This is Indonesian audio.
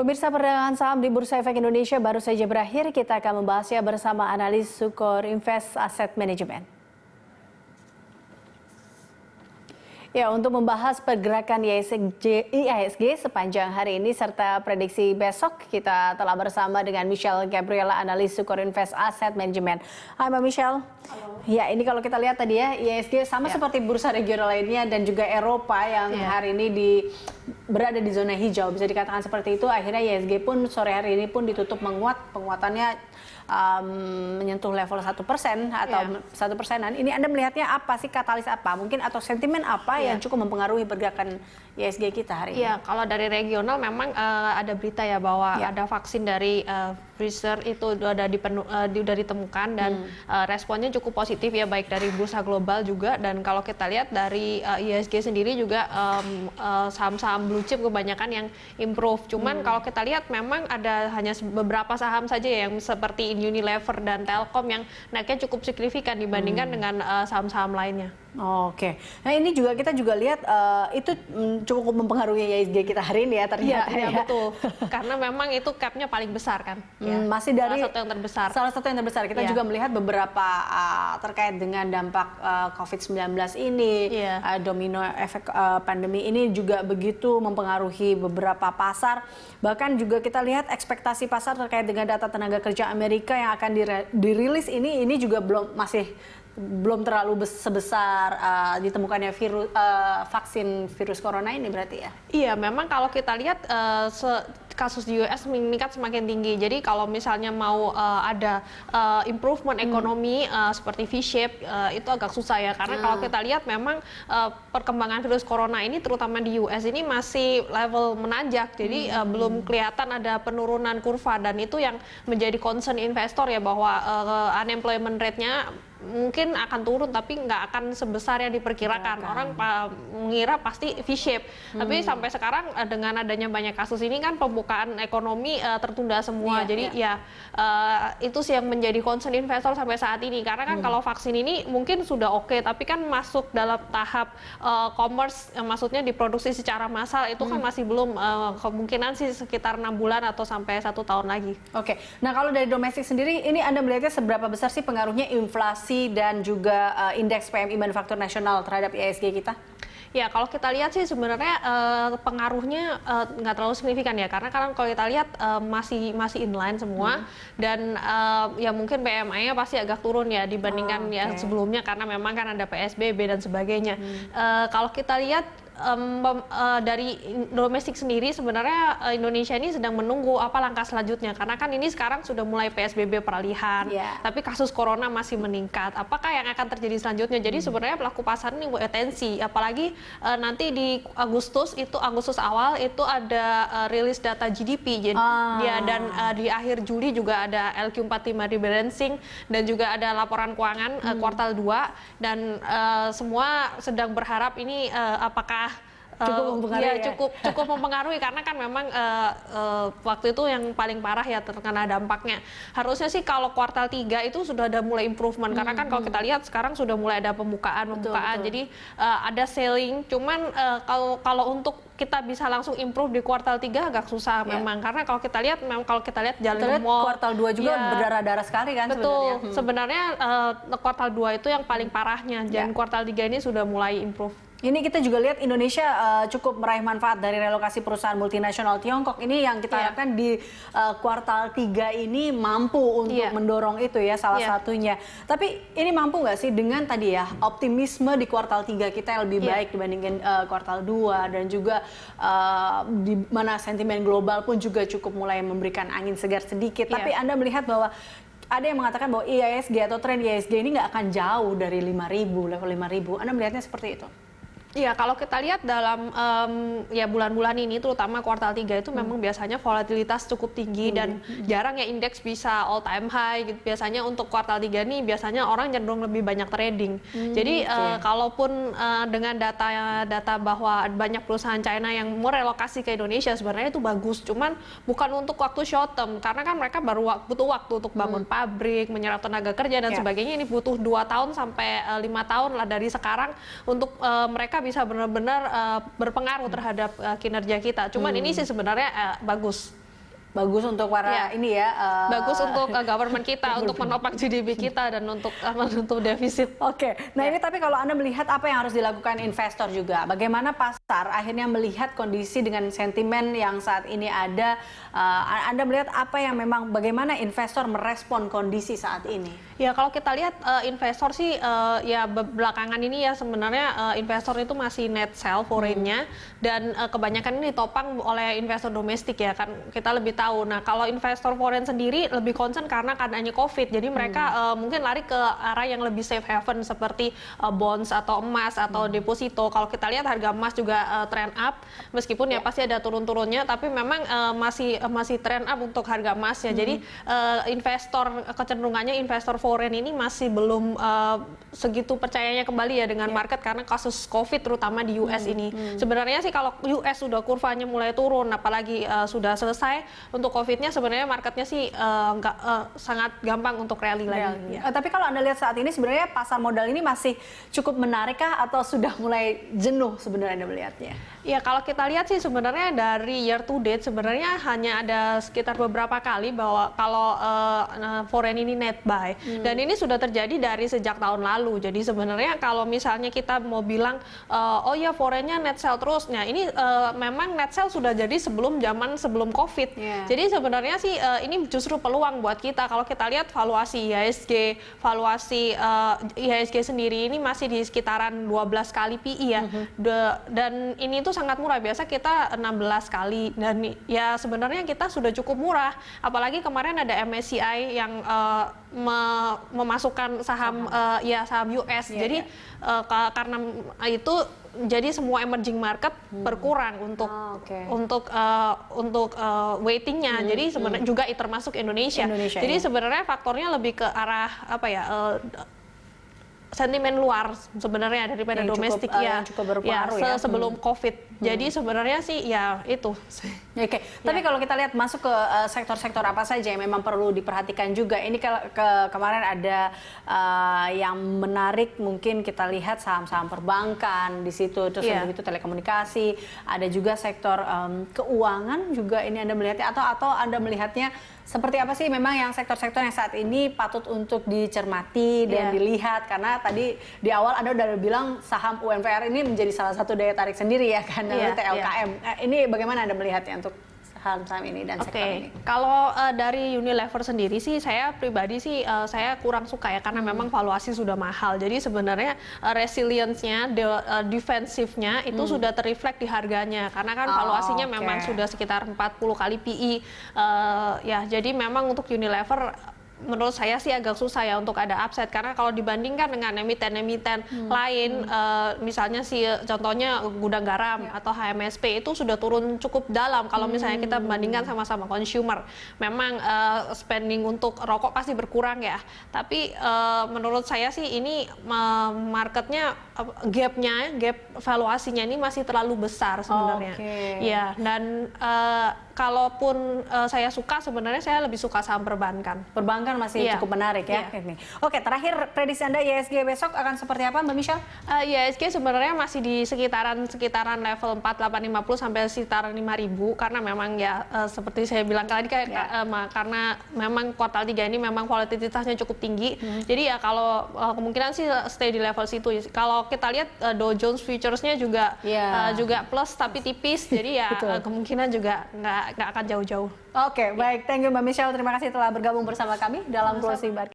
Pemirsa, perdagangan saham di Bursa Efek Indonesia baru saja berakhir. Kita akan membahasnya bersama analis Sukor Invest Asset Management. Ya, untuk membahas pergerakan IHSG sepanjang hari ini serta prediksi besok, kita telah bersama dengan Michelle Gabriela, analis Sukor Invest Asset Management. Hai Mbak Michelle. Halo. Ya, ini kalau kita lihat tadi ya, IHSG sama seperti bursa regional lainnya dan juga Eropa yang hari ini berada di zona hijau, bisa dikatakan seperti itu. Akhirnya IHSG pun sore hari ini pun ditutup menguat, penguatannya menyentuh level 1% atau 1%. Ini Anda melihatnya apa sih, katalis apa? Mungkin atau sentimen apa yang cukup mempengaruhi pergerakan IHSG kita hari ini? Iya, kalau dari regional memang ada berita ya bahwa ada vaksin dari Pfizer itu sudah ditemukan dan responnya cukup positif ya, baik dari bursa global juga. Dan kalau kita lihat dari IHSG sendiri juga saham-saham blue chip kebanyakan yang improve. Cuman kalau kita lihat memang ada hanya beberapa saham saja yang seperti Unilever dan Telkom yang naiknya cukup signifikan dibandingkan dengan saham-saham lainnya. Oke, nah ini juga kita juga lihat itu cukup mempengaruhi IHSG kita hari ini ya ternyata. Iya, betul. Karena memang itu capnya paling besar kan. Masih dari salah satu yang terbesar. Salah satu yang terbesar. Kita juga melihat beberapa terkait dengan dampak COVID-19 ini, domino efek pandemi ini juga begitu mempengaruhi beberapa pasar. Bahkan juga kita lihat ekspektasi pasar terkait dengan data tenaga kerja Amerika yang akan dirilis ini juga belum terlalu sebesar ditemukannya vaksin virus corona ini berarti ya? Iya, memang kalau kita lihat kasus di US meningkat semakin tinggi. Jadi kalau misalnya mau ada improvement ekonomi seperti V-shape itu agak susah ya. Karena kalau kita lihat memang perkembangan virus corona ini terutama di US ini masih level menanjak. Jadi belum kelihatan ada penurunan kurva dan itu yang menjadi concern investor ya, bahwa unemployment rate-nya mungkin akan turun tapi nggak akan sebesar yang diperkirakan. Orang mengira pasti V-shape. Tapi sampai sekarang dengan adanya banyak kasus ini kan pembukaan ekonomi tertunda semua. Jadi itu sih yang menjadi concern investor sampai saat ini. Karena kan kalau vaksin ini mungkin sudah oke, tapi kan masuk dalam tahap commerce, maksudnya diproduksi secara massal itu kan masih belum, kemungkinan sih sekitar 6 bulan atau sampai 1 tahun lagi. Oke. Nah, kalau dari domestik sendiri ini Anda melihatnya seberapa besar sih pengaruhnya inflasi dan juga indeks PMI manufaktur nasional terhadap IHSG kita? Ya, kalau kita lihat sih sebenarnya pengaruhnya nggak terlalu signifikan ya, karena kalau kita lihat masih inline semua dan ya mungkin PMI-nya pasti agak turun ya dibandingkan yang sebelumnya karena memang kan ada PSBB dan sebagainya. Kalau kita lihat dari domestik sendiri sebenarnya Indonesia ini sedang menunggu apa langkah selanjutnya, karena kan ini sekarang sudah mulai PSBB peralihan, tapi kasus corona masih meningkat. Apakah yang akan terjadi selanjutnya? Jadi sebenarnya pelaku pasar ini wait-and-see, apalagi nanti di Agustus awal itu ada rilis data GDP, jadi dan di akhir Juli juga ada LQ45 rebalancing dan juga ada laporan keuangan kuartal 2 dan semua sedang berharap ini apakah cukup mempengaruhi, karena kan memang waktu itu yang paling parah ya terkena dampaknya. Harusnya sih kalau kuartal 3 itu sudah ada mulai improvement, karena kan kalau kita lihat sekarang sudah mulai ada pembukaan. Jadi ada selling, cuman kalau untuk kita bisa langsung improve di kuartal 3 agak susah memang, karena kalau kita lihat jalan mall kuartal 2 juga berdarah-darah sekali kan. Betul, sebenarnya kuartal 2 itu yang paling parahnya, dan kuartal 3 ini sudah mulai improve. Ini kita juga lihat Indonesia cukup meraih manfaat dari relokasi perusahaan multinasional Tiongkok. Ini yang kita harapkan di kuartal 3 ini mampu untuk mendorong itu ya, salah satunya. Tapi ini mampu nggak sih dengan tadi ya optimisme di kuartal 3 kita yang lebih baik dibandingkan kuartal 2, dan juga di mana sentimen global pun juga cukup mulai memberikan angin segar sedikit. Tapi Anda melihat bahwa ada yang mengatakan bahwa IHSG atau tren IHSG ini nggak akan jauh dari 5.000, level 5.000. Anda melihatnya seperti itu? Iya, kalau kita lihat dalam bulan-bulan ini, terutama kuartal 3 itu memang biasanya volatilitas cukup tinggi dan jarang ya indeks bisa all time high gitu. Biasanya untuk kuartal 3 ini biasanya orang cenderung lebih banyak trading. Jadi kalaupun dengan data bahwa banyak perusahaan China yang mau relokasi ke Indonesia, sebenarnya itu bagus. Cuman bukan untuk waktu short term, karena kan mereka baru butuh waktu untuk bangun pabrik, menyerap tenaga kerja dan sebagainya. Ini butuh 2 tahun sampai 5 tahun lah dari sekarang untuk mereka bisa benar-benar berpengaruh terhadap kinerja kita. Cuman ini sih sebenarnya bagus. Bagus untuk para ini ya. Bagus untuk government kita, untuk menopang GDP kita dan untuk menutup defisit. Oke, nah ini tapi kalau Anda melihat apa yang harus dilakukan investor juga, bagaimana pasar akhirnya melihat kondisi dengan sentimen yang saat ini ada, Anda melihat apa yang memang bagaimana investor merespon kondisi saat ini? Ya kalau kita lihat investor sih ya belakangan ini ya sebenarnya investor itu masih net sell foreign-nya dan kebanyakan ini ditopang oleh investor domestik ya kan kita lebih tahu. Nah kalau investor foreign sendiri lebih concern karena keadaannya COVID, jadi mereka mungkin lari ke arah yang lebih safe haven seperti bonds atau emas atau deposito. Kalau kita lihat harga emas juga trend up, meskipun ya pasti ada turun-turunnya, tapi memang masih trend up untuk harga emas ya. Jadi investor kecenderungannya investor foreign ini masih belum segitu percayanya kembali ya dengan market karena kasus COVID terutama di US ini. Sebenarnya sih kalau US sudah kurvanya mulai turun, apalagi sudah selesai untuk COVID-nya, sebenarnya marketnya sih sangat gampang untuk rally lagi. Tapi kalau Anda lihat saat ini sebenarnya pasar modal ini masih cukup menarik kah atau sudah mulai jenuh sebenarnya Anda melihatnya? Ya kalau kita lihat sih sebenarnya dari year to date sebenarnya hanya ada sekitar beberapa kali bahwa kalau foreign ini net buy dan ini sudah terjadi dari sejak tahun lalu. Jadi sebenarnya kalau misalnya kita mau bilang oh ya foreignnya net sell terus, nah ini memang net sell sudah jadi sebelum COVID. Jadi sebenarnya sih ini justru peluang buat kita. Kalau kita lihat valuasi IHSG, valuasi IHSG sendiri ini masih di sekitaran 12 kali PE ya. Dan ini tuh sangat murah, biasa kita 16 kali dan ya sebenarnya kita sudah cukup murah, apalagi kemarin ada MSCI yang memasukkan saham saham US. Jadi karena itu jadi semua emerging market berkurang untuk weightingnya. Jadi sebenarnya juga termasuk Indonesia. Jadi sebenarnya faktornya lebih ke arah apa ya? Sentimen luar sebenarnya daripada domestik sebelum COVID. Jadi sebenarnya sih ya itu. Tapi kalau kita lihat masuk ke sektor-sektor apa saja yang memang perlu diperhatikan juga. Ini kemarin ada yang menarik, mungkin kita lihat saham-saham perbankan di situ, terus begitu telekomunikasi, ada juga sektor keuangan juga ini Anda melihatnya atau Anda melihatnya seperti apa sih memang yang sektor-sektor yang saat ini patut untuk dicermati dan dilihat, karena tadi di awal Anda udah bilang saham UMPR ini menjadi salah satu daya tarik sendiri ya kan, TLKM. Ini bagaimana Anda melihatnya untuk saham-saham ini dan sektor ini? Kalau dari Unilever sendiri sih saya pribadi sih saya kurang suka ya karena memang valuasi sudah mahal. Jadi sebenarnya resilience-nya, defensifnya itu sudah terreflect di harganya karena kan valuasinya memang sudah sekitar 40 kali PE. Ya jadi memang untuk Unilever menurut saya sih agak susah ya untuk ada upside karena kalau dibandingkan dengan emiten-emiten lain, misalnya contohnya Gudang Garam atau HMSP itu sudah turun cukup dalam kalau misalnya kita bandingkan sama-sama consumer. Memang spending untuk rokok pasti berkurang ya, tapi menurut saya sih ini marketnya gap valuasinya ini masih terlalu besar sebenarnya. Ya, dan kalaupun saya suka, sebenarnya saya lebih suka saham perbankan. Perbankan masih cukup menarik ya. Oke, terakhir prediksi Anda IHSG besok akan seperti apa, Mbak Michelle? IHSG sebenarnya masih di sekitaran level 4850 sampai sekitaran 5000 karena memang ya seperti saya bilang tadi karena memang kuartal 3 ini memang volatilitasnya cukup tinggi. Jadi ya kalau kemungkinan sih stay di level situ. Kalau kita lihat Dow Jones Futures-nya juga plus tapi tipis. Jadi ya kemungkinan juga nggak akan jauh-jauh. Oke, baik. Thank you Mbak Michelle. Terima kasih telah bergabung bersama kami dalam Closing Bar.